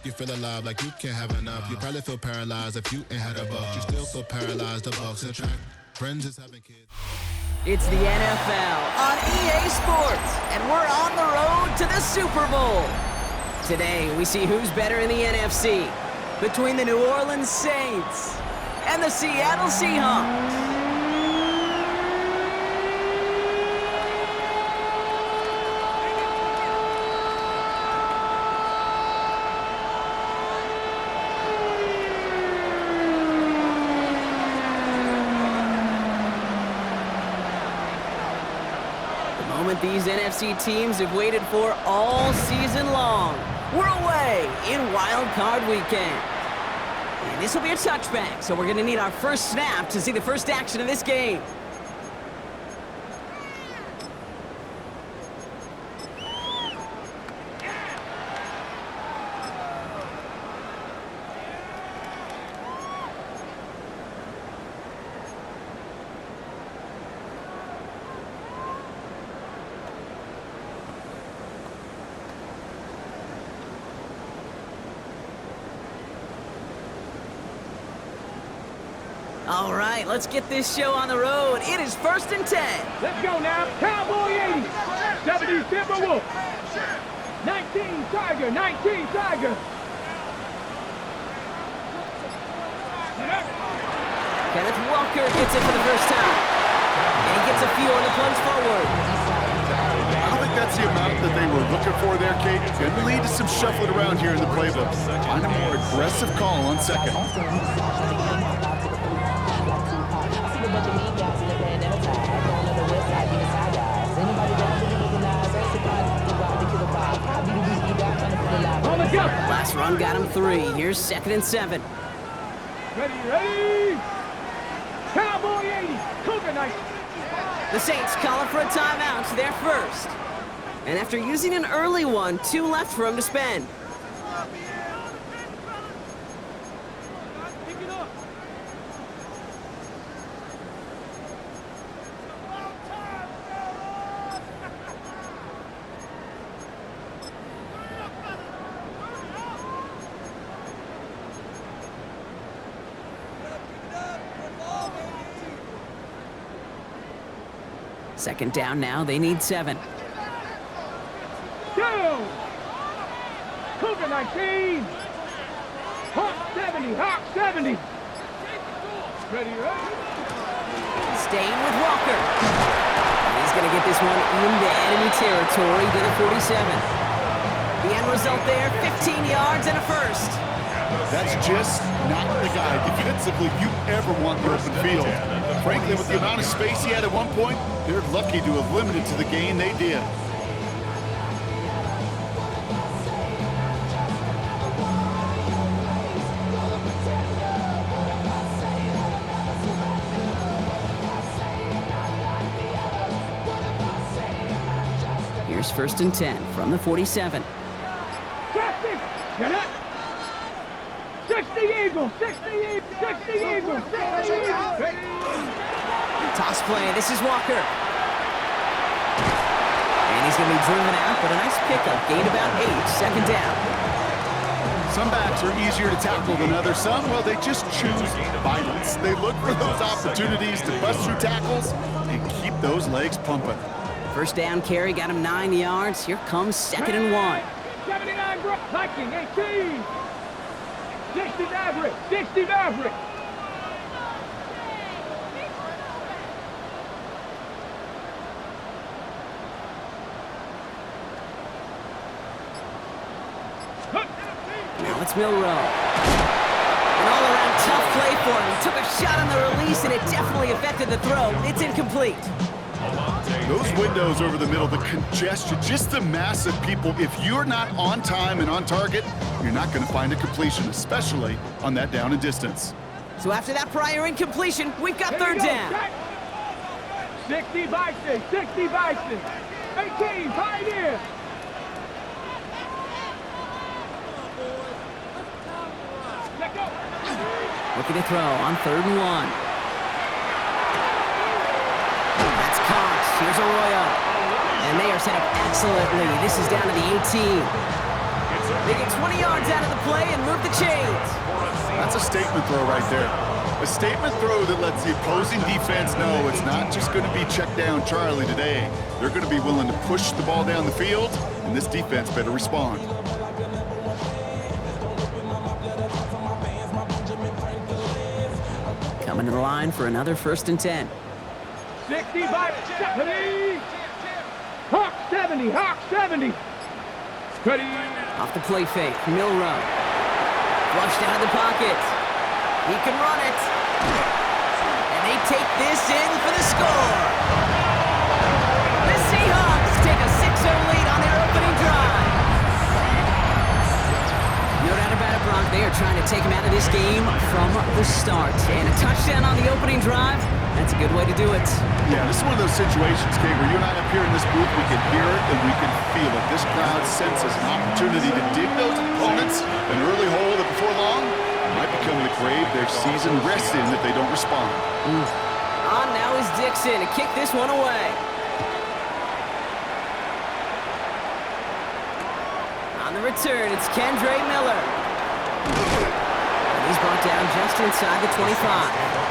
You feel alive like you can't have enough. You probably feel paralyzed if you ain't had a buck. You still feel paralyzed, the Bucks attract. Friends is having kids. It's the NFL on EA Sports, and we're on the road to the Super Bowl. Today, we see who's better in the NFC between the New Orleans Saints and the Seattle Seahawks. These NFC teams have waited for all season long. We're away in Wild Card Weekend. And this will be a touchback, so we're going to need our first snap to see the first action of this game. All right, let's get this show on the road. It is 1st and 10. Let's go now. Cowboy 80. 70 Timberwolf. 19 Tiger. 19 Tiger. Kenneth Walker gets it for the first time. And he gets a few on the plunge forward. I don't think that's the amount that they were looking for there, Kate. Going to lead to some shuffling around here in the playbook. Find a more aggressive call on second. Last run got him 3. Here's 2nd and 7. Ready. Cowboy 80. Cougar 90. The Saints calling for a timeout. They're first. And after using an early one, 2 left for him to spend. Second down now, they need 7. Down! Cougar 19! Hawk 70! Hawk 70! Ready? Staying with Walker. He's going to get this one into enemy territory to the 47. The end result there, 15 yards and a first. That's just not the guy defensively you ever want the open field. Frankly, with the amount of space he had at one point, they're lucky to have limited to the gain they did. Here's 1st and 10 from the 47. Get it! 60 Eagles! 60 Eagles! 60 Eagles! 60 Eagles! Toss play. This is Walker. And he's going to be driven out, but a nice pickup. Gained about 8. 2nd down. Some backs are easier to tackle than others. Some, well, they just choose violence. They look for those opportunities to bust through tackles and keep those legs pumping. First down carry got him 9 yards. Here comes 2nd and 1. 79 Viking 18. 60 Maverick. 60 Maverick. Now it's Milrow. An all-around tough play for him. He took a shot on the release, and it definitely affected the throw. It's incomplete. Those windows over the middle, the congestion, just the mass of people. If you're not on time and on target, you're not going to find a completion, especially on that down and distance. So after that prior incompletion, we've got 3rd down. 60 Bison. 60 Bison. 18 Pioneer. Looking to throw on 3rd and 1. That's caught. Here's Arroyo. And they are set up excellently. This is down to the 18. They get 20 yards out of the play and move the chains. That's a statement throw right there. A statement throw that lets the opposing defense know it's not just going to be check down Charlie today. They're going to be willing to push the ball down the field, and this defense better respond. Coming to the line for another 1st and 10. 65, 70. Hawk 70, Hawk 70. Ready. Off the play fake, Milrow. Flushed out of the pocket. He can run it. And they take this in for the score. The Seahawks take a 6-0 lead on their opening drive. No doubt about it, Brock. They are trying to take him out of this game from the start. And a touchdown on the opening drive, that's a good way to do it. Yeah, this is one of those situations, Kate, where you and I up here in this booth, we can hear it and we can feel it. This crowd senses an opportunity to dig those opponents an early hole that before long might become the grave their season rests in if they don't respond. On now is Dixon to kick this one away. On the return, it's Kendre Miller. And he's brought down just inside the 25.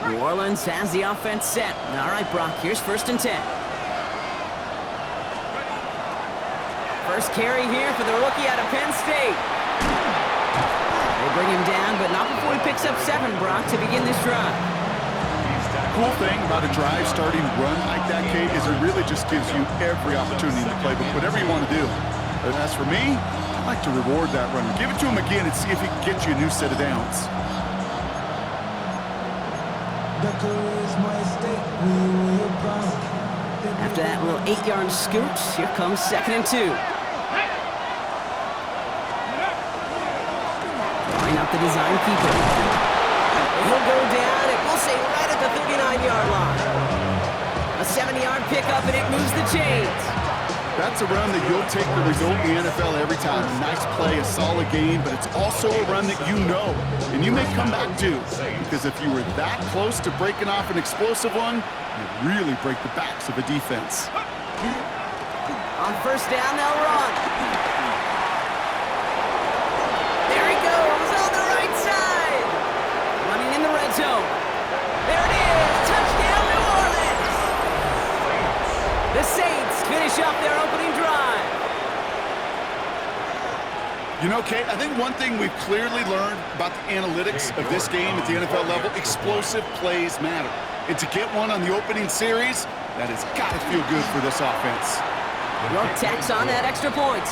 New Orleans has the offense set. All right, Brock, here's 1st and 10. First carry here for the rookie out of Penn State. They bring him down, but not before he picks up 7, Brock, to begin this drive. Cool thing about a drive starting run like that, Kate, is it really just gives you every opportunity to play with whatever you want to do. And as for me, I like to reward that runner. Give it to him again and see if he can get you a new set of downs. After that little 8-yard scoot, here comes 2nd and 2. Line up the design keeper. He'll go down, and we'll say right at the 39-yard line. A 70-yard pickup, and it moves the chains. That's a run that you'll take the result in the NFL every time. A nice play, a solid game, but it's also a run that you know, and you may come back to, because if you were that close to breaking off an explosive one, you really break the backs of a defense. On 1st down, they'll run. There he goes on the right side. Running in the red zone. There it is. Touchdown, New Orleans. The Saints finish off their opening drive. You know, Kate, I think one thing we've clearly learned about the analytics of this game at the NFL level, explosive plays matter. And to get one on the opening series, that has got to feel good for this offense. Well, tacks on that extra point.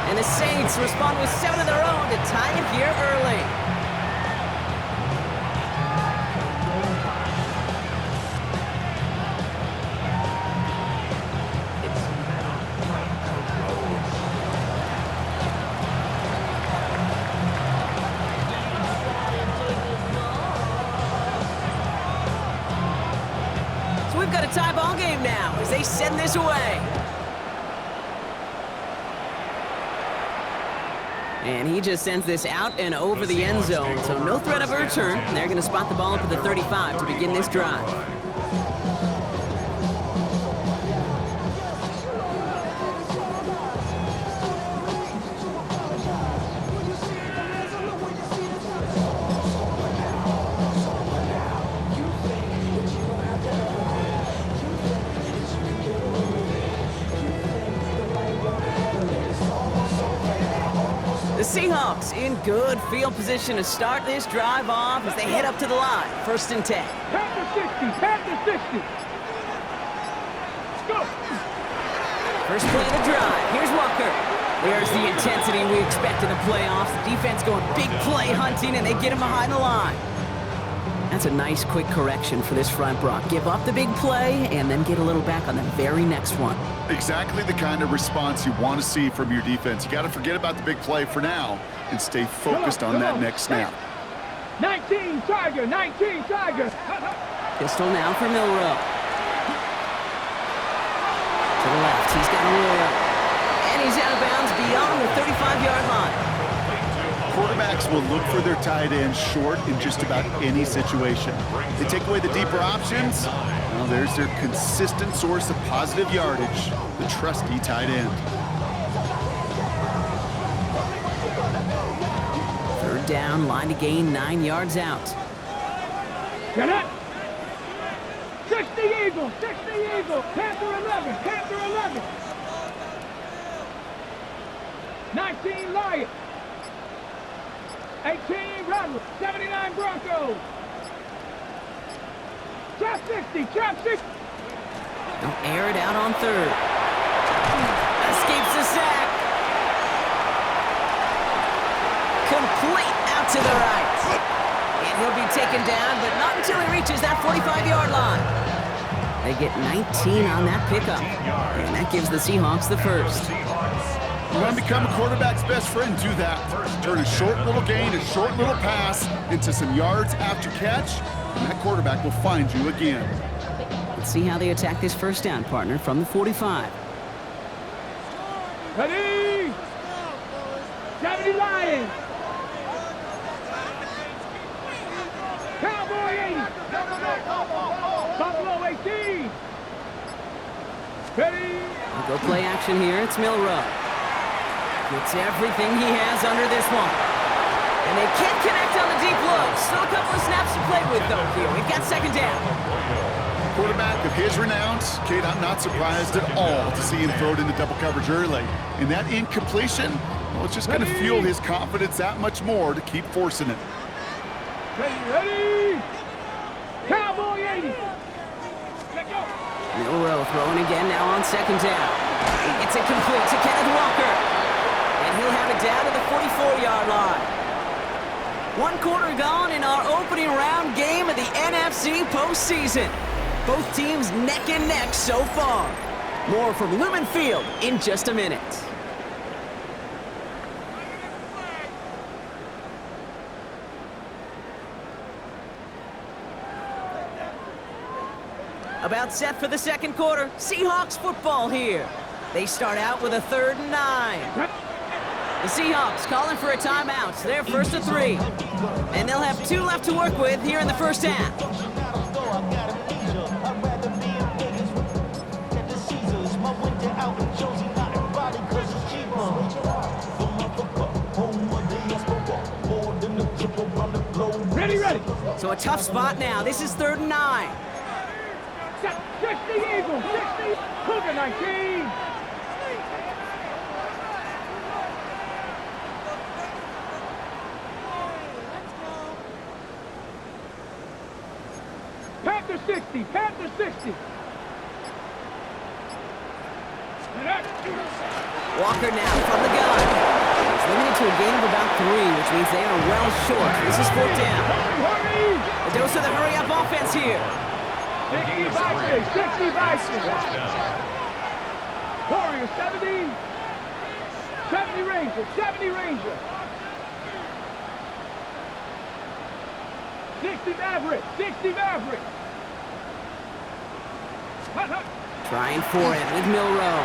And the Saints respond with 7 of their own to tie it here early. So we've got a tie ball game now as they send this away. And he just sends this out and over the end zone, so no threat of a return. They're going to spot the ball up at the 35 to begin this drive. The Seahawks in good field position to start this drive off as they head up to the line. 1st and 10. Panther 60, Panther 60. Let's go. First play of the drive. Here's Walker. There's the intensity we expect in the playoffs. The defense going big play hunting, and they get him behind the line. That's a nice quick correction for this front, Brock. Give up the big play and then get a little back on the very next one. Exactly the kind of response you want to see from your defense. You got to forget about the big play for now and stay focused on that next snap. 19 Tiger, 19 Tiger. Pistol now for Milrow. To the left, he's got a roll. And he's out of bounds beyond the 35-yard line. quarterbacks will look for their tight end short in just about any situation. They take away the deeper options. Well, there's their consistent source of positive yardage, the trusty tight end. Third down, line to gain 9 yards out. Get it. 60 Eagles, 60 Eagles. Panther 11, Panther 11. 19 Lions. 18 Rattlers. 79 Broncos. Trap 60, trap 60. They'll air it out on third. Escapes the sack. Complete out to the right. And he'll be taken down, but not until he reaches that 45-yard line. They get 19 on that pickup. And that gives the Seahawks the first. You want to become a quarterback's best friend, do that. Turn a short little gain, a short little pass into some yards after catch, and that quarterback will find you again. Let's see how they attack this first down, partner, from the 45. Ready? 70 Lions. Cowboy 80. Buffalo 18. Ready? We'll go play action here. It's Milrow. Gets everything he has under this one. And they can't connect on the deep look. Still a couple of snaps to play with, though, here. We've got second down. Quarterback of his renown, Kate, I'm not surprised at all to see him throw it into double coverage early. And that incompletion, well, it's just going to fuel his confidence that much more to keep forcing it. Ready? Cowboy 80. Let go. Milrow throwing again now on second down. It's incomplete to Kenneth Walker. And he'll have it down to the 44-yard line. 1 quarter gone in our opening round game of the NFC postseason. Both teams neck and neck so far. More from Lumen Field in just a minute. About set for the second quarter. Seahawks football here. They start out with a 3rd and 9. The Seahawks calling for a timeout. They're 1st and 3. And they'll have 2 left to work with here in the first half. Ready. So a tough spot now. This is 3rd and 9. 60 Eagles, 60. Cougar 19. Panther 60, Panther 60. Walker now from the gun. He's limited to a gain of about 3, which means they are well short. This is 4th down. Hurry! A dose of the hurry-up offense here. 60 Bison, 60 Bison. Warriors 70. 70 Rangers, 70 Rangers. 60 Maverick, 60 Maverick. Trying for it with Milrow.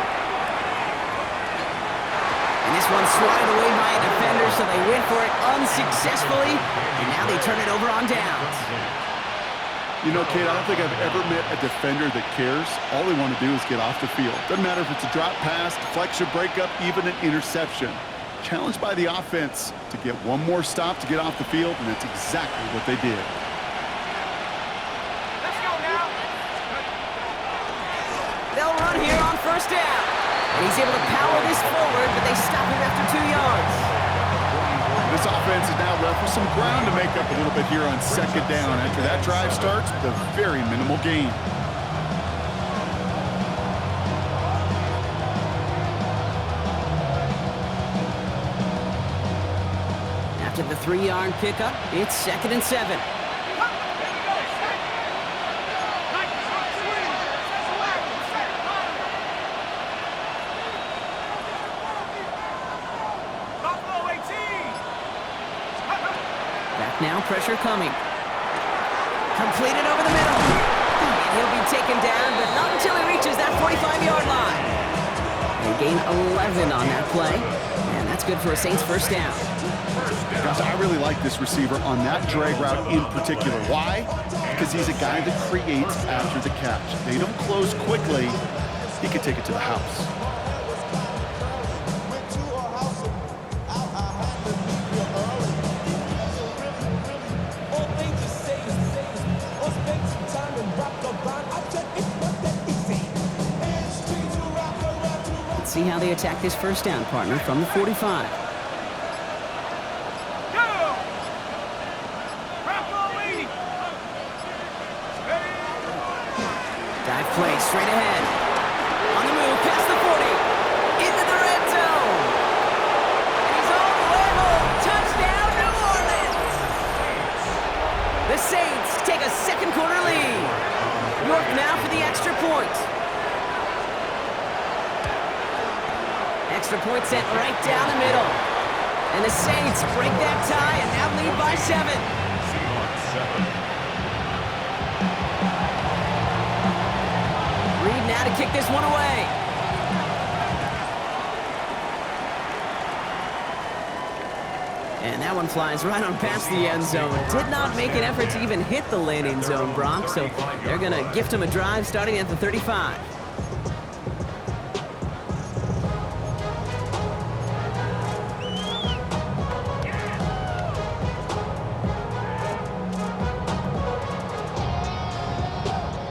And this one's swatted away by a defender, so they went for it unsuccessfully. And now they turn it over on downs. You know, Kate, I don't think I've ever met a defender that cares. All they want to do is get off the field. Doesn't matter if it's a drop pass, deflection, breakup, even an interception. Challenged by the offense to get one more stop to get off the field, and that's exactly what they did. Let's go now. They'll run here on 1st down. And he's able to power this forward, but they stop him after 2 yards. This offense is now left with some ground to make up a little bit here on 2nd down after that drive starts with a very minimal gain. After the 3-yard pickup, it's 2nd and 7. Now pressure coming. Completed over the middle. And he'll be taken down, but not until he reaches that 45-yard line. They gain 11 on that play. And that's good for a Saints 1st down. So I really like this receiver on that drag route in particular. Why? Because he's a guy that creates after the catch. They don't close quickly. He could take it to the house. Let's see how they attack this first down, partner, from the 45. Dive play straight ahead. On the move, past the 40. Into the red zone. And he's all the way home. Touchdown, New Orleans. The Saints take a second quarter lead. York now for the extra point. Extra point sent right down the middle. And the Saints break that tie and now lead by 7. Reed now to kick this one away. And that one flies right on past the end zone. Did not make an effort to even hit the landing zone, Brock, so they're going to gift him a drive starting at the 35.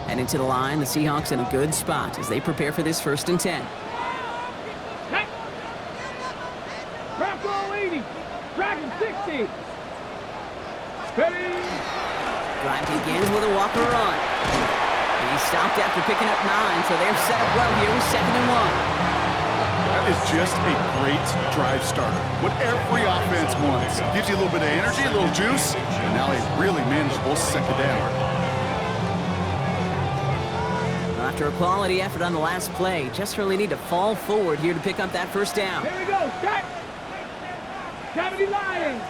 And into the line, the Seahawks in a good spot as they prepare for this 1st and 10. Bronco 80, Dragon 60. Ready? Drive begins with a walker run. And he stopped after picking up 9, so they're set up well here with 2nd and 1. That is just a great drive starter. What every offense wants. Gives you a little bit of energy, a little juice, and now a really manageable 2nd down. After a quality effort on the last play, just really need to fall forward here to pick up that 1st down. Here we go, start. 70 Lions.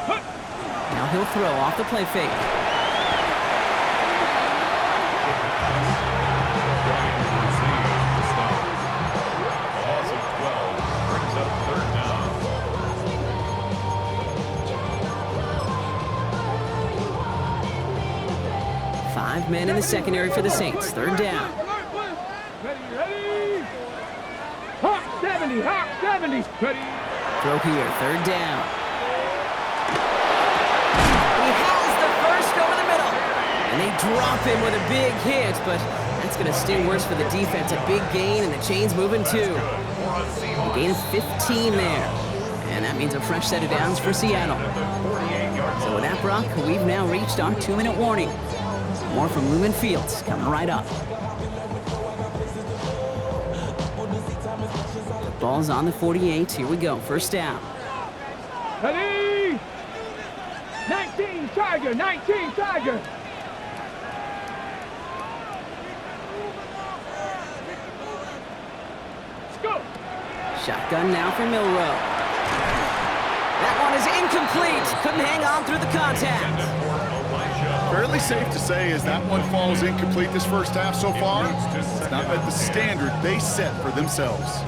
Now he'll throw off the play fake. Brings up 3rd down. 5 men in the secondary for the Saints. 3rd down. Ready? Hawk 70, Hawk 70. Ready? Throw here, 3rd down. He has the first over the middle. And they drop him with a big hit, but that's going to sting worse for the defense. A big gain, and the chain's moving too. A gain of 15 there. And that means a fresh set of downs for Seattle. So with that, Brock, we've now reached our 2-minute warning. More from Lumen Fields coming right up. The ball's on the 48. Here we go. 1st down. Ready? 19 Tiger, 19 Tiger. Let's go. Shotgun now for Milrow. That one is incomplete. Couldn't hang on through the contact. Fairly safe to say as that one falls incomplete this 1st half so far, it's not met the standard they set for themselves.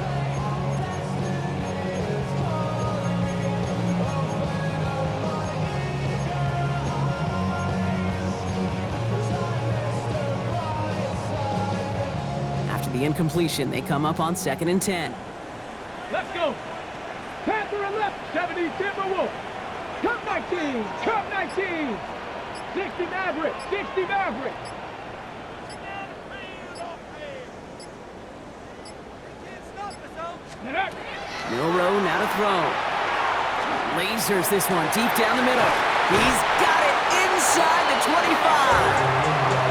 After the incompletion, they come up on 2nd and 10. Let's go. Panther and left, 70 Timberwolf. Cup 19, Cup 19. 60 Maverick, 60 Maverick. Milrow now to throw. Lasers this one deep down the middle. He's got it inside the 25.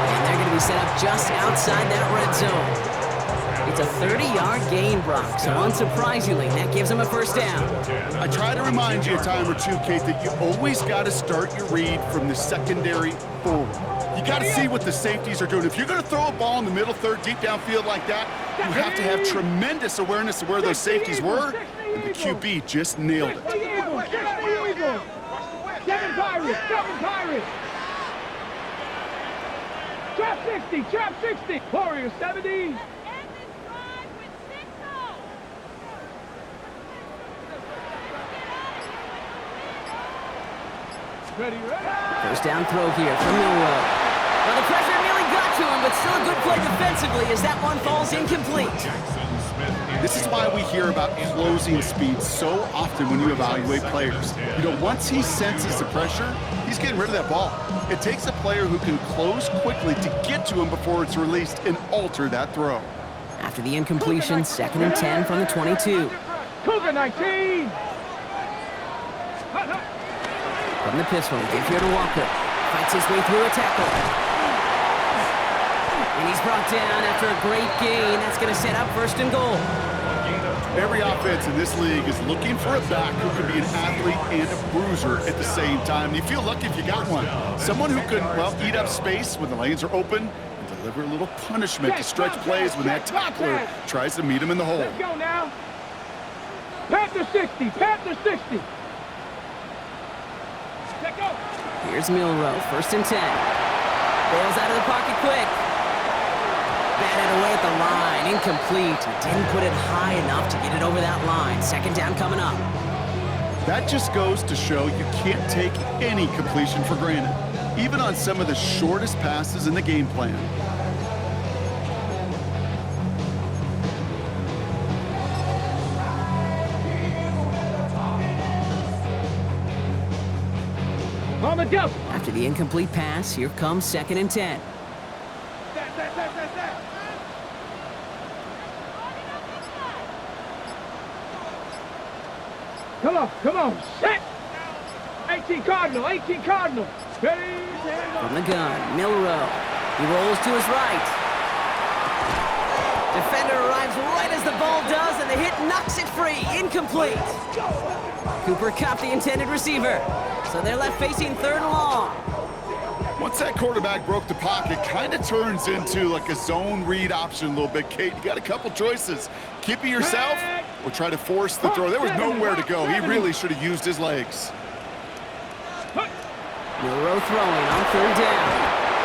And they're going to be set up just outside that red zone. It's a 30-yard gain, Brock, so unsurprisingly, that gives him a 1st down. I try to remind you a time or two, Kate, that you always got to start your read from the secondary forward. You got to see what the safeties are doing. If you're going to throw a ball in the middle third, deep downfield like that, you have to have tremendous awareness of where those safeties were, and the QB just nailed it. 7 Pirates, 7 Pirates. Trap 60, trap 60. Warriors 70. Ready, ready. First down throw here from Milroe. Well, the pressure nearly got to him, but still a good play defensively as that one falls incomplete. This is why we hear about closing speed so often when you evaluate players. You know, once he senses the pressure, he's getting rid of that ball. It takes a player who can close quickly to get to him before it's released and alter that throw. After the incompletion, 2nd and 10 from the 22. Cougar 19. From the pistol, give here to Walker. Fights his way through a tackle. And he's brought down after a great gain. That's going to set up 1st and goal. Every offense in this league is looking for a back who can be an athlete and a bruiser at the same time. And you feel lucky if you got one. Someone who can, well, eat up space when the lanes are open and deliver a little punishment to stretch plays when that tackler tries to meet him in the hole. Let's go now. Panther 60, Panther 60. Let go. Here's Milroe, 1st and 10. Bails out of the pocket quick. Batted away at the line, incomplete. He didn't put it high enough to get it over that line. 2nd down coming up. That just goes to show you can't take any completion for granted, even on some of the shortest passes in the game plan. On the double. After the incomplete pass, here comes 2nd and 10. Come on, set. 18 Cardinal, 18 Cardinal. Ready, From the gun, Milroe. He rolls to his right. Defender arrives right as the ball does, and the hit knocks it free. Incomplete. Cooper Kupp, the intended receiver. So they're left facing 3rd and long. Once that quarterback broke the pocket, kind of turns into like a zone read option a little bit. Kate, you got a couple choices. Keep it yourself or try to force the throw. There was nowhere to go. He really should have used his legs. Milroe throwing on 3rd down.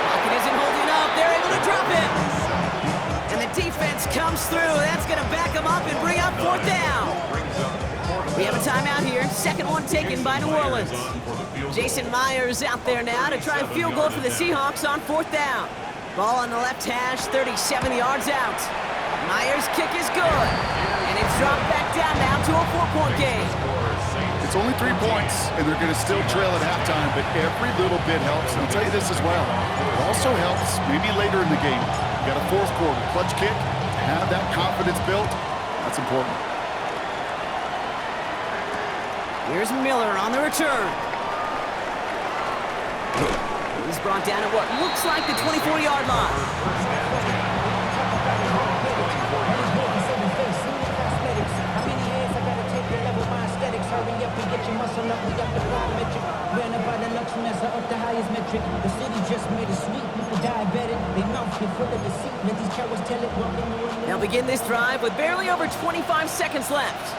Pocket isn't holding up. They're able to drop him. And the defense comes through. That's going to back him up and bring up 4th down. We have a timeout here. 2nd one taken by New Orleans. Jason Myers out there now to try a field goal for the Seahawks on 4th down. Ball on the left hash, 37 yards out. Myers' kick is good. And it's dropped back down now to a 4-point game. It's only 3 points, and they're going to still trail at halftime, but every little bit helps. And I'll tell you this as well. It also helps maybe later in the game. You got a 4th quarter clutch kick. To have that confidence built, that's important. Here's Miller on the return. He's brought down at what looks like the 24-yard line. They'll begin this drive with barely over 25 seconds left.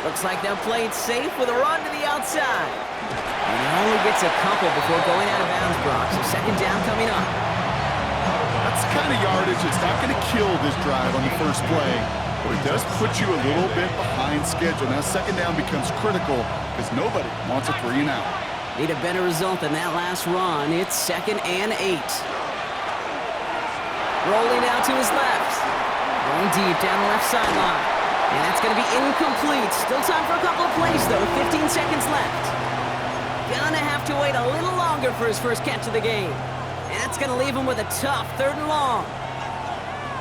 Looks like they'll play it safe with a run to the outside. And he only gets a couple before going out of bounds, Brock. So 2nd down coming up. That's the kind of yardage that's not going to kill this drive on the first play, but it does put you a little bit behind schedule. Now 2nd down becomes critical because nobody wants a 3 and out. Need a better result than that last run. It's 2nd and 8. Rolling out to his left. Going deep down the left sideline. And that's going to be incomplete. Still time for a couple of plays, though. 15 seconds left. Gonna have to wait a little longer for his first catch of the game. And that's going to leave him with a tough 3rd and long.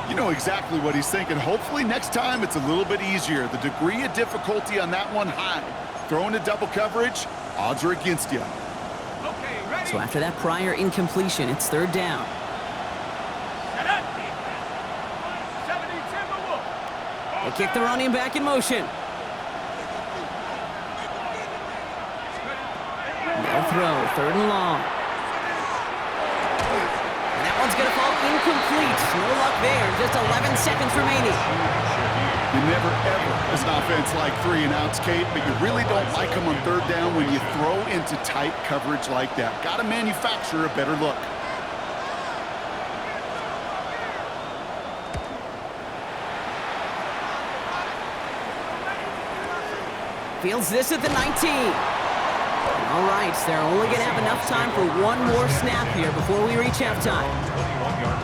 You know exactly what he's thinking. Hopefully next time it's a little bit easier. The degree of difficulty on that one high. Throwing a double coverage, odds are against you. Okay, ready. So after that prior incompletion, it's 3rd down. They kick the running back in motion. No throw, 3rd and long. And that one's going to fall incomplete. No luck there, just 11 seconds remaining. You never, ever, as an offense, like 3 and outs, Kate, but you really don't like them on 3rd down when you throw into tight coverage like that. Got to manufacture a better look. Fields this at the 19. All right, so they're only going to have enough time for one more snap here before we reach halftime. 21-yard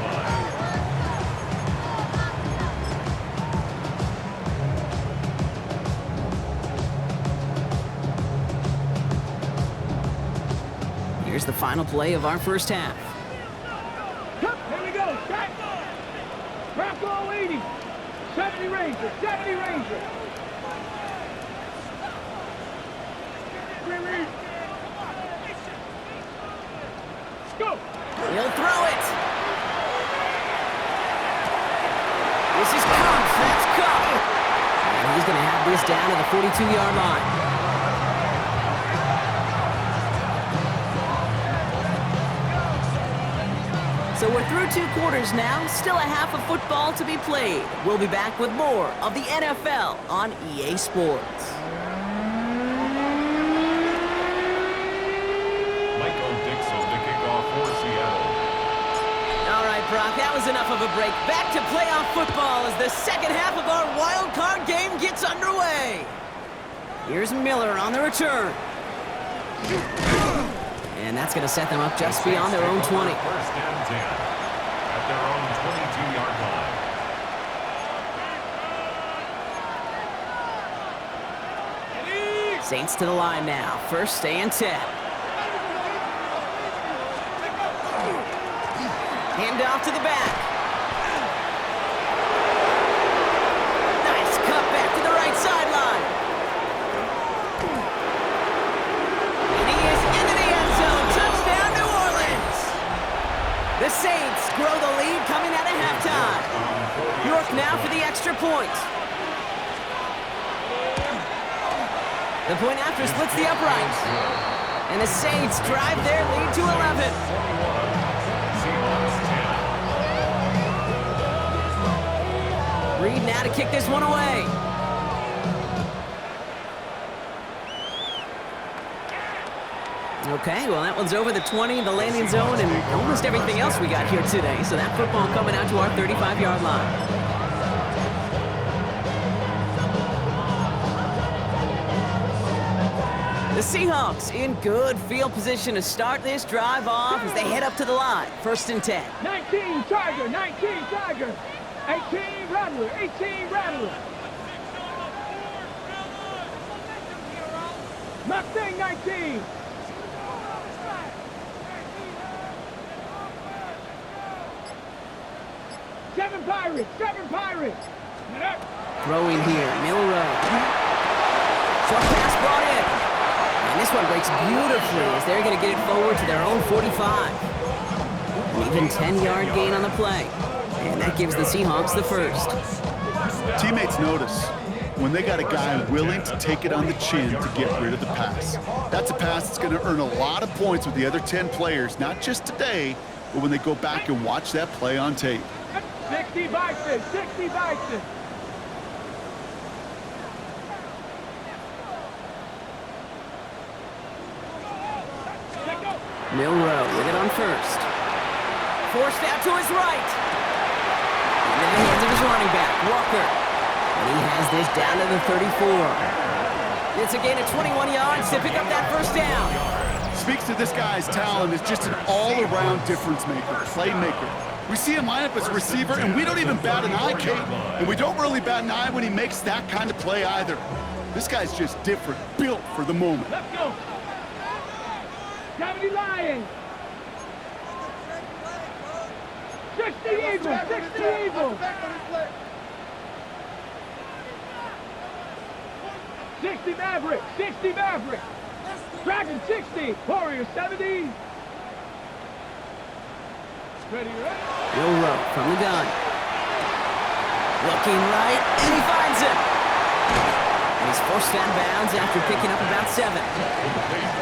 line. Here's the final play of our first half. Here we go. Back. Bronco 80. 70 Ranger. 70 Ranger. Go. He'll throw it. This is Cup. That's Cup. And he's going to have this down to the 42-yard line. So we're through 2 quarters now. Still a half of football to be played. We'll be back with more of the NFL on EA Sports. Brock, that was enough of a break. Back to playoff football as the second half of our wild card game gets underway. Here's Miller on the return. And that's going to set them up just beyond their own 20. First and 10 at their own 22-yard line. Saints to the line now. First and 10. Hand off to the back. Nice cut back to the right sideline. And he is into the end zone. Touchdown, New Orleans. The Saints grow the lead coming out of halftime. York now for the extra point. The point after splits the upright. And the Saints drive their lead to 11. Reed now to kick this one away. Okay, well that one's over the 20, the landing zone, and almost everything else we got here today. So that football coming out to our 35-yard line. The Seahawks in good field position to start this drive off as they head up to the line. First and 10. 19 Tiger, 19 Tiger. 18 Rattler, 18 Rattler. Mustang 19. Seven Pirates, 7 Pirates. Throwing here, Milrow. Short pass brought in. And this one breaks beautifully as they're going to get it forward to their own 45. An even 10-yard gain on the play. And that gives the Seahawks the first. Teammates notice when they got a guy willing to take it on the chin to get rid of the pass. That's a pass that's going to earn a lot of points with the other 10 players, not just today, but when they go back and watch that play on tape. 60 Bison, 60 Bison. Milrow with it on first. Forced out to his right. In the hands of his running back, Walker. And he has this down to the 34. It's a gain of 21 yards to pick up that first down. Speaks to this guy's talent as just an all-around difference maker, playmaker. We see him line up as a receiver, and we don't even bat an eye, Kate. And we don't really bat an eye when he makes that kind of play either. This guy's just different, built for the moment. Let's go. 70 Lions. 60 Eagles, 60 Eagles. 60 Maverick, 60 Maverick. Dragon 60, Warrior 70. Ready, right? Milrow from the gun. Looking right, and he finds it. And he's forced out of bounds after picking up about 7.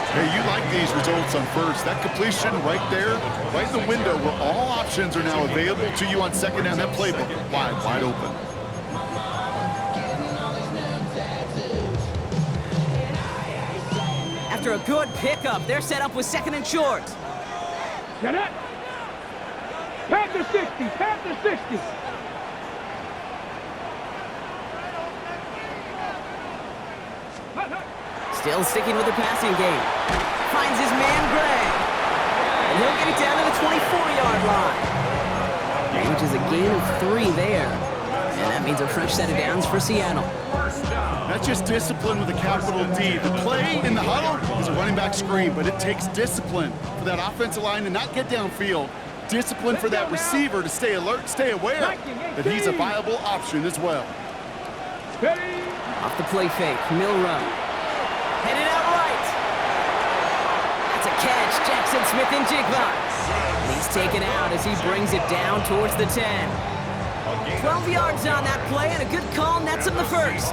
Hey, you like these results on first. That completion right there, right in the window where all options are now available to you on second down. That playbook wide open. After a good pickup, they're set up with second and short. Get it. Panther 60, Panther 60. Still sticking with the passing game. Finds his man, Gray. And he'll get it down to the 24-yard line. Which is a gain of 3 there. And that means a fresh set of downs for Seattle. That's just discipline with a capital D. The play in the huddle is a running back screen, but it takes discipline for that offensive line to not get downfield. Discipline for that receiver to stay alert, stay aware that he's a viable option as well. Off the play fake, Milrow. Headed out right. That's a catch, Jackson Smith-Njigba. And he's taken out as he brings it down towards the 10. 12 yards on that play, and a good call nets him the first.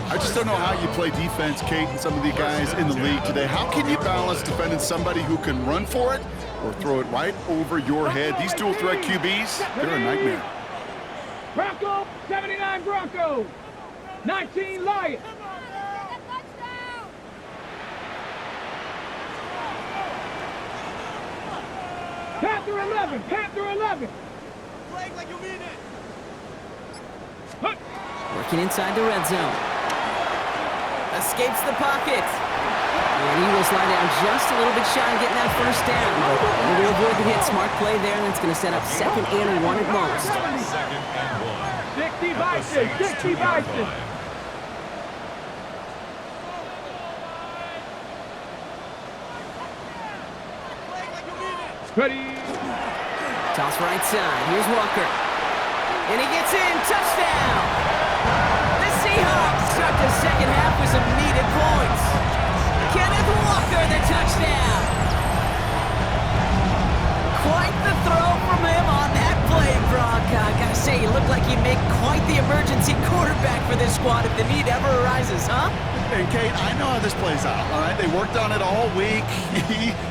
I just don't know how you play defense, Kate, and some of the guys in the league today. How can you balance defending somebody who can run for it or throw it right over your head? These dual threat QBs, they're a nightmare. Bronco, 79 Bronco, 19 Lions. Panther 11, Panther 11. Like you mean it. Working inside the red zone. Escapes the pocket. And he will slide down just a little bit shy of getting that first down. But to avoid the hit, smart play there, and that's going to set up 2nd and 1 at most. 60 Bison, 60 Bison. Ready. Toss right side. Here's Walker. And he gets in. Touchdown. The Seahawks start the second half with some needed points. Kenneth Walker, the touchdown. Quite the throw from him on that play, Brock. I gotta say, he looked like he'd make quite the emergency quarterback for this squad if the need ever arises, huh? And Kate, I know how this plays out, all right? They worked on it all week.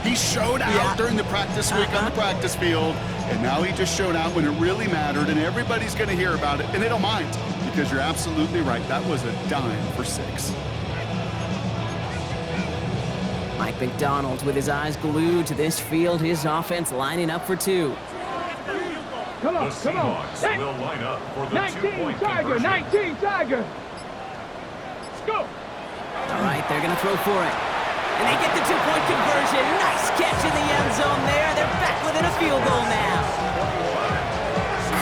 He showed out during the practice week on the practice field, and now he just showed out when it really mattered, and everybody's going to hear about it, and they don't mind, because you're absolutely right. That was a dime for 6. Mike McDonald with his eyes glued to this field, his offense lining up for 2. Come on, The come on. Seahawks will line up for the 19 2-point Tiger, conversion. 19 Tiger. Let's go. All right, they're going to throw for it. And they get the 2-point conversion. Nice catch in the end zone there. They're back within a field goal now.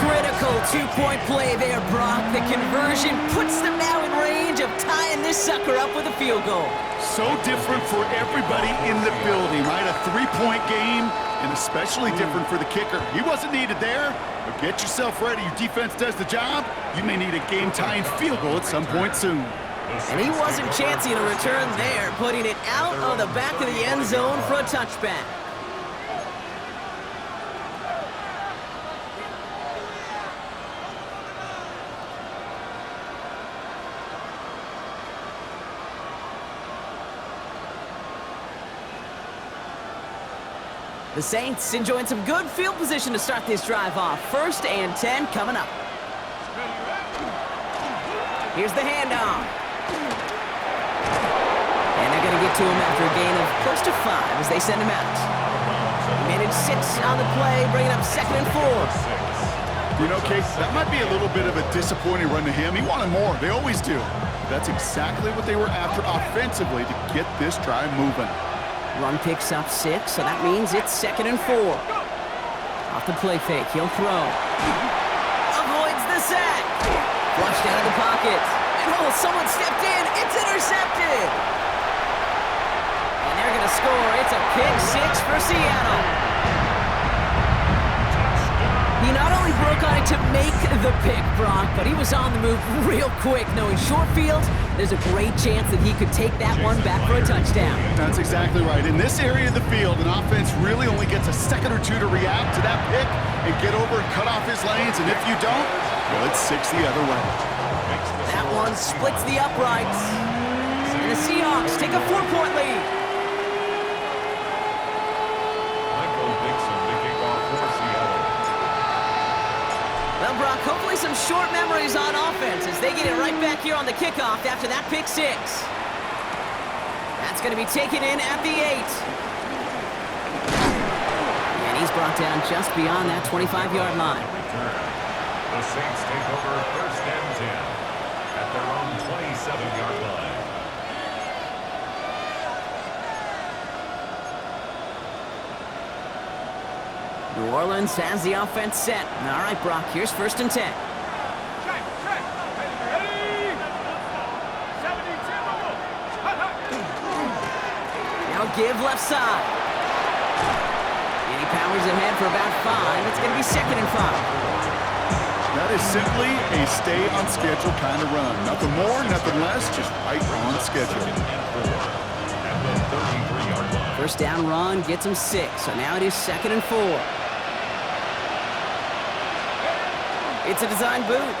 Critical 2-point play there, Brock. The conversion puts them now in range of tying this sucker up with a field goal. So different for everybody in the building, right? A 3-point game, and especially different for the kicker. He wasn't needed there, but get yourself ready. Your defense does the job. You may need a game-tying field goal at some point soon. And he wasn't chancing a return there, putting it out of the back of the end zone for a touchback. The Saints enjoying some good field position to start this drive off. 1st and 10 coming up. Here's the handoff. And they're going to get to him after a gain of close to 5 as they send him out. Managed 6 on the play, bringing up 2nd and 4. You know, Case, that might be a little bit of a disappointing run to him. He wanted more. They always do. That's exactly what they were after offensively to get this drive moving. Run picks up 6, so that means it's 2nd and 4. Off the play fake, he'll throw. Avoids the sack. Flushed out of the pocket. And someone stepped in. It's intercepted. And they're going to score. It's a pick 6 for Seattle. He not only broke on it to make the pick, Brock, but he was on the move real quick. Knowing short field, there's a great chance that he could take that one back for a touchdown. That's exactly right. In this area of the field, an offense really only gets a second or 2 to react to that pick and get over and cut off his lanes. And if you don't, well, it's 6 the other way. That one splits the uprights. And the Seahawks take a 4-point lead. Well, Brock, hopefully some short memories on offense as they get it right back here on the kickoff after that pick 6. That's going to be taken in at the 8. And he's brought down just beyond that 25-yard line. The Saints take over 1st and 10 at their own 27-yard line. New Orleans has the offense set. All right, Brock, here's 1st and 10. Check. Ready. 70 Timberwolves. Now give left side. And he powers ahead for about 5. It's going to be 2nd and 5. That is simply a stay-on-schedule kind of run. Nothing more, nothing less, just right on schedule. First down run gets him 6, so now it is 2nd and 4. It's a design boot.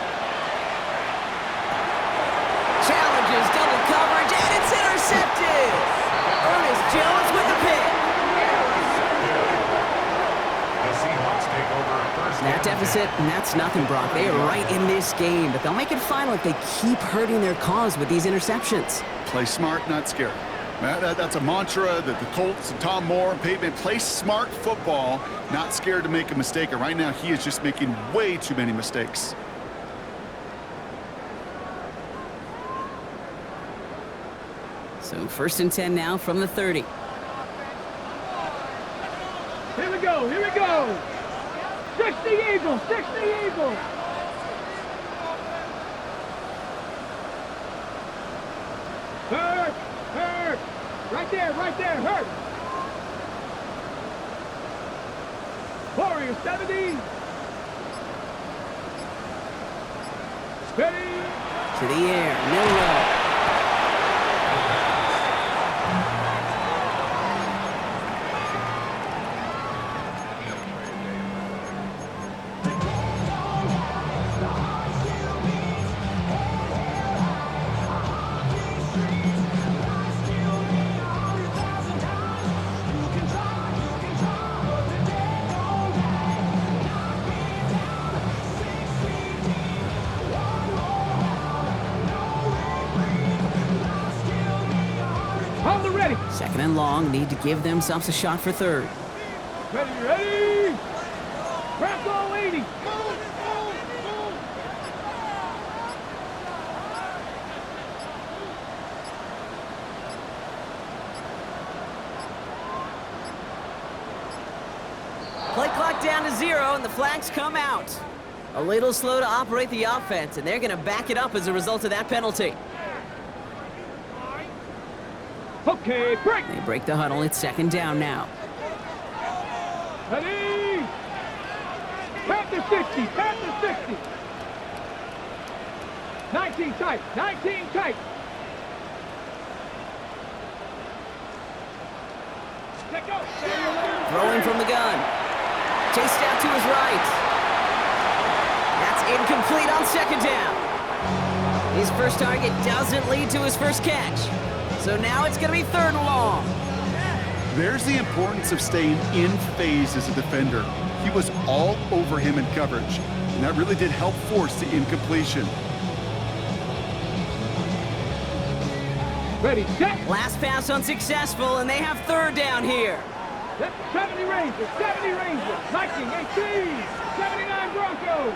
Challenges double coverage, and it's intercepted! Ernest Jones with the pick. That deficit, and that's nothing, Brock. They are right in this game, but they'll make it final if they keep hurting their cause with these interceptions. Play smart, not scared. That's a mantra that the Colts and Tom Moore and Peyton play smart football, not scared to make a mistake. And right now, he is just making way too many mistakes. So 1st and 10 now from the 30. Here we go. 60 Eagles. Hurt. Right there, hurt. Warriors, 70. Ready. To the air, Milrow. Ready. 2nd and long, need to give themselves a shot for 3rd. Ready. Bronco 80. Play clock down to 0, and the flags come out. A little slow to operate the offense, and they're going to back it up as a result of that penalty. Okay, break. They break the huddle. It's 2nd down now. Ready. Panther 60. 19 tight. Let go. Throwing from the gun. Chased out to his right. That's incomplete on 2nd down. His first target doesn't lead to his first catch. So now it's going to be 3rd and long. There's the importance of staying in phase as a defender. He was all over him in coverage, and that really did help force the incompletion. Ready, set. Last pass unsuccessful, and they have 3rd down here. 70 Rangers. 19, 18, 79 Broncos.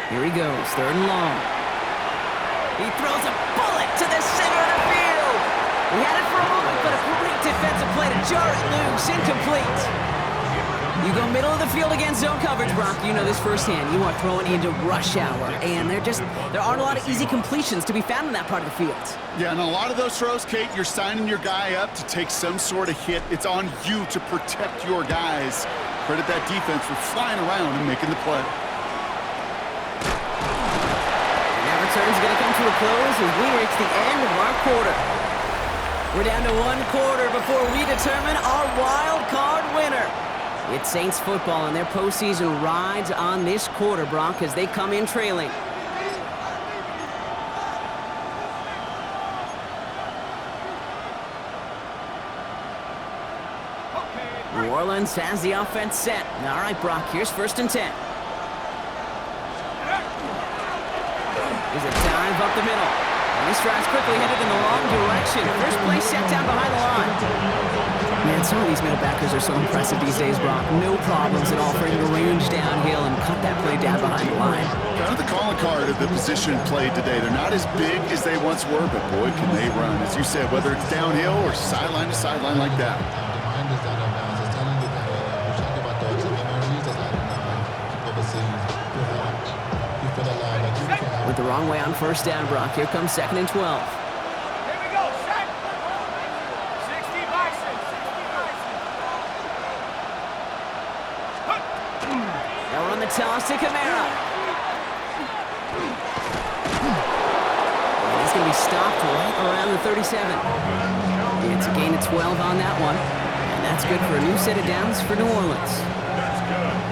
Here he goes, 3rd and long. He throws a bullet to the center of the field. He had it for a moment, but a great defensive play to jar it loose, incomplete. You go middle of the field against zone coverage, Brock. You know this firsthand. You are throwing into rush hour, and there aren't a lot of easy completions to be found in that part of the field. Yeah, and a lot of those throws, Kate, you're signing your guy up to take some sort of hit. It's on you to protect your guys. Credit that defense for flying around and making the play. Turn's going to come to a close as we reach the end of our quarter. We're down to 1 quarter before we determine our wild card winner. It's Saints football, and their postseason rides on this quarter, Brock, as they come in trailing. New Orleans has the offense set. All right, Brock, here's 1st and 10. There's a dive up the middle. And this drive's quickly headed in the wrong direction. First play set down behind the line. Man, some of these middle backers are so impressive these days, Brock. No problems at all for him to rein range downhill and cut that play down behind the line. Kind of the calling card of the position played today. They're not as big as they once were, but boy, can they run. As you said, whether it's downhill or sideline to sideline like that. With the wrong way on first down, Brock. Here comes 2nd and 12. Here we go, set. 60 Bison, 60 Bison. They'll run the toss to Kamara. And he's going to be stopped right around the 37. It's a gain of 12 on that one. And that's good for a new set of downs for New Orleans.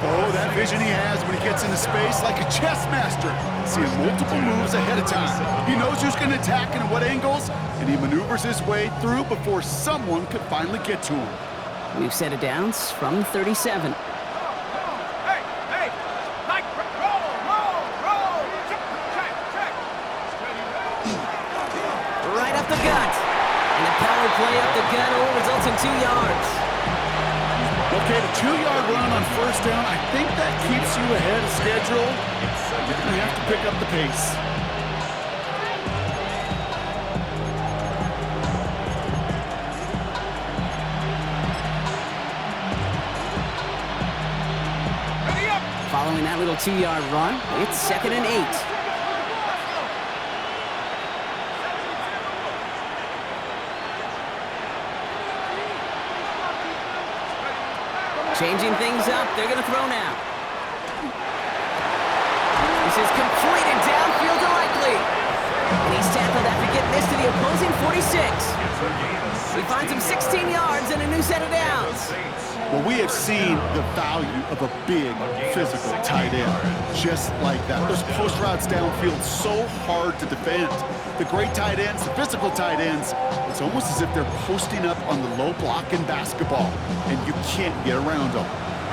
Oh, that vision he has when he gets into space like a chess master. Seeing multiple moves ahead of time. He knows who's going to attack and at what angles, and he maneuvers his way through before someone could finally get to him. New set of downs from the 37. Hey, hey, like, roll, check. Right up the gut. And the power play up the gut results in 2 yards. Okay, the 2-yard run on first down, I think that keeps you ahead of schedule. You're going to have to pick up the pace. Following that little 2-yard run, it's 2nd and 8. Changing things up, they're going to throw now. This is completed downfield to Likely. And he's tackled after getting this to the opposing 46. He finds him 16 yards and a new set of downs. Well, we have seen the value of a big physical tight end. Just like that. Those post routes downfield so hard to defend. The great tight ends, the physical tight ends, it's almost as if they're posting up on the low block in basketball, and you can't get around them.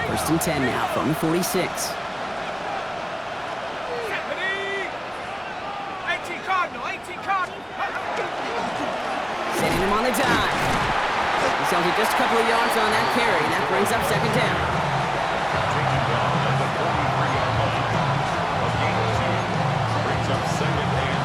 1st and 10 now from the 46. 18 Cardinal. Setting him on the dive. He's held it just a couple of yards on that carry, and that brings up 2nd down. Taking down at the 43-yard line. A gain of 2 brings up 2nd and 8.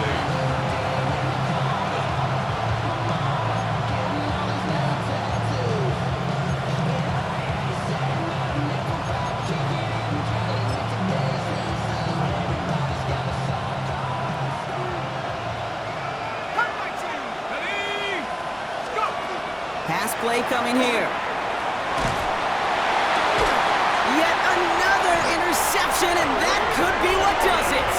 Pass play coming here. Yet another interception, and that could be what does it.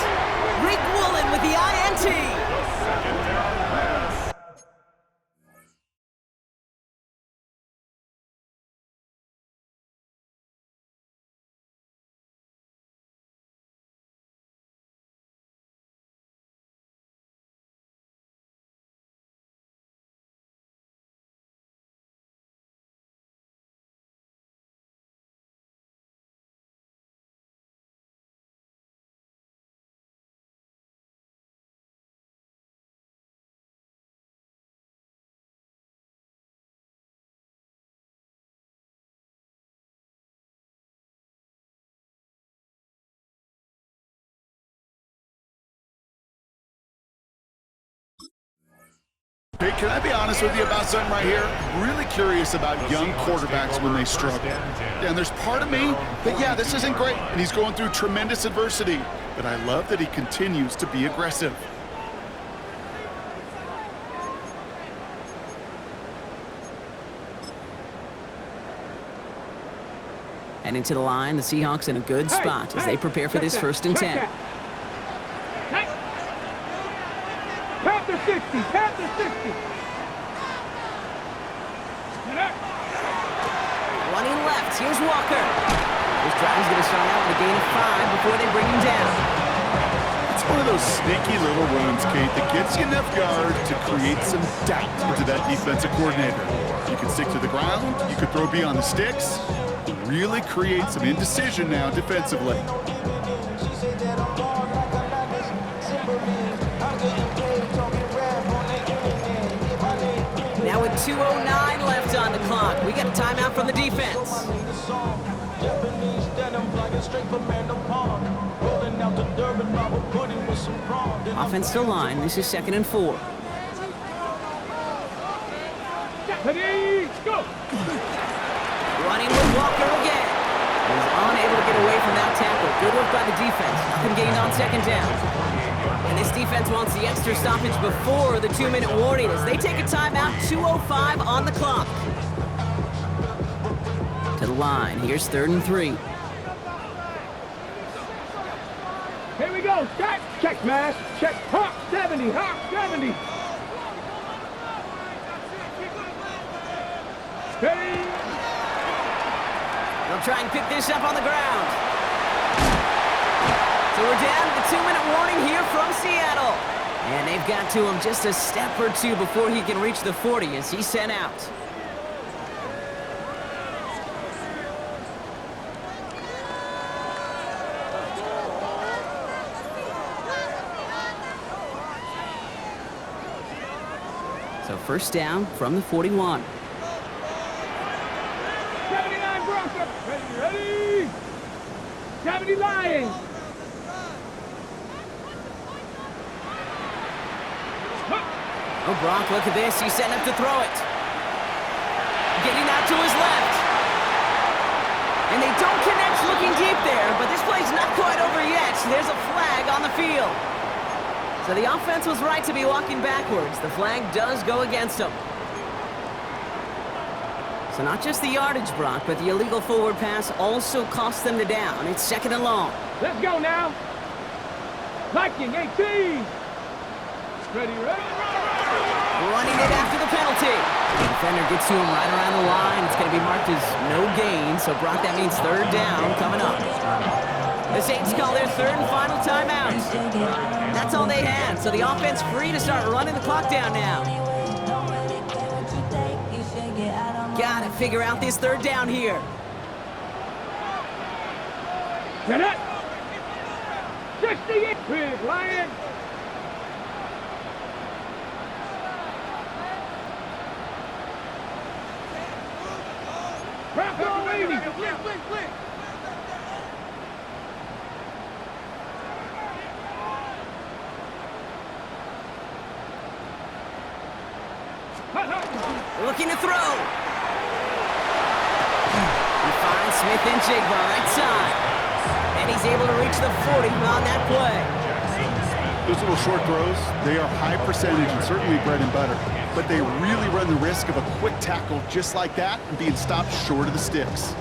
Rick Woolen with the INT. Second down pass. Hey, can I be honest with you about something right here? I'm really curious about young quarterbacks when they struggle. And there's part of me that, yeah, this isn't great, and he's going through tremendous adversity. But I love that he continues to be aggressive. And into the line, the Seahawks in a good spot as they prepare for this 1st and 10. Panther 60, Panther 60. Running left, here's Walker. This drive's going to start out with a gain of 5 before they bring him down. It's one of those sneaky little runs, Kate, that gets you enough yard to create some doubt into that defensive coordinator. You can stick to the ground, you could throw beyond the sticks, really create some indecision now defensively. Now with 2:09 left on the clock, we got a timeout from the defense. Offense to line. This is 2nd and 4. Ready, go! Running with Walker again. He's unable to get away from that tackle. Good work by the defense. Nothing gained on 2nd down. And this defense wants the extra stoppage before the 2-minute warning as they take a timeout. 2:05 on the clock. To the line. Here's 3rd and 3. Here we go. Check. Check, smash. Check. Hop 70. Hop 70. Ready. They'll try and pick this up on the ground. So we're down to the 2-minute warning here from Seattle. And they've got to him just a step or two before he can reach the 40 as he's sent out. So 1st down from the 41. 79 Broncos. Ready. 70 Lions. Oh, Brock, look at this. He's setting up to throw it. Getting out to his left. And they don't connect looking deep there, but this play's not quite over yet. There's a flag on the field. So the offense was right to be walking backwards. The flag does go against them. So not just the yardage, Brock, but the illegal forward pass also cost them the down. It's 2nd and long. Let's go now. Viking 18. Ready. Running it after the penalty. The defender gets to him right around the line. It's going to be marked as no gain. So, Brock, that means 3rd down coming up. The Saints call their 3rd and final timeout. That's all they had. So the offense free to start running the clock down now. Got to figure out this 3rd down here. Get it. 68. Big Lion. Bronco 80. Looking to throw. He finds Smith and Jigba right side. And he's able to reach the 40 on that play. Those little short throws, they are high percentage and certainly bread and butter. But they really run the risk of a quick tackle just like that and being stopped short of the sticks.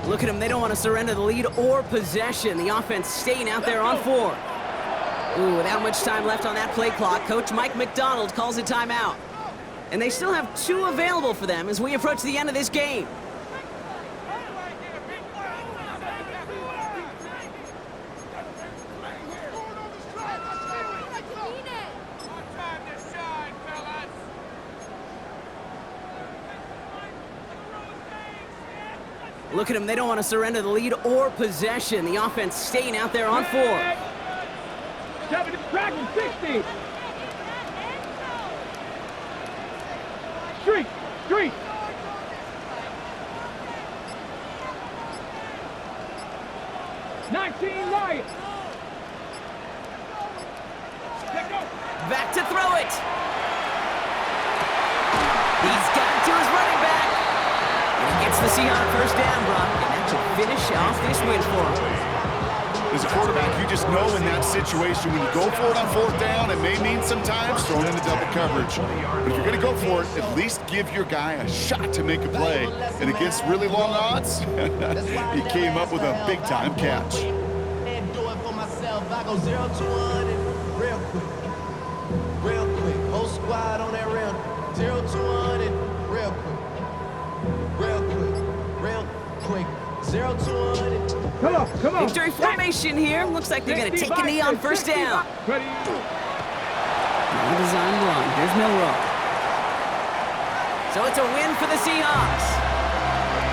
Look at them. They don't want to surrender the lead or possession. The offense staying out there on 4. Ooh, without much time left on that play clock, Coach Mike McDonald calls a timeout. And they still have 2 available for them as we approach the end of this game. Look at them. They don't want to surrender the lead or possession. The offense staying out there on 4. 70, Dragon 60. Street. 19 Lions. Back to throw it. He's got it to his running back. And he gets the Seahawks 1st down, Brock. And that should finish off this win for him. As a quarterback, you just know in that situation, when you go for it on 4th down, it may mean sometimes throwing in the double coverage. But if you're going to go for it, at least give your guy a shot to make a play. And against really long odds, he came up with a big-time catch. And do it for myself. I go 0 to 100 real quick. Real quick. Whole squad on that round. 0 to 100 real quick. Real quick. Real quick. 0 to 100. Come on. Victory formation here. Looks like they're going to take a knee on 1st down. Ready. Design Here's Milroe. So it's a win for the Seahawks.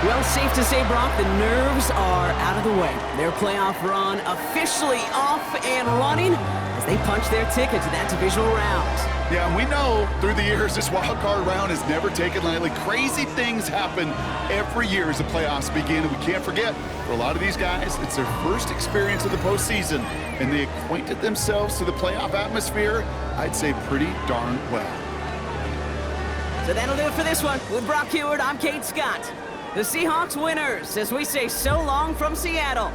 Well, safe to say, Brock, the nerves are out of the way. Their playoff run officially off and running as they punch their ticket to that divisional round. Yeah, and we know through the years this wild card round is never taken lightly. Crazy things happen every year as the playoffs begin, and we can't forget, for a lot of these guys, it's their first experience of the postseason, and they acquainted themselves to the playoff atmosphere, I'd say pretty darn well. So that'll do it for this one. With Brock Heward, I'm Kate Scott. The Seahawks winners, as we say so long from Seattle.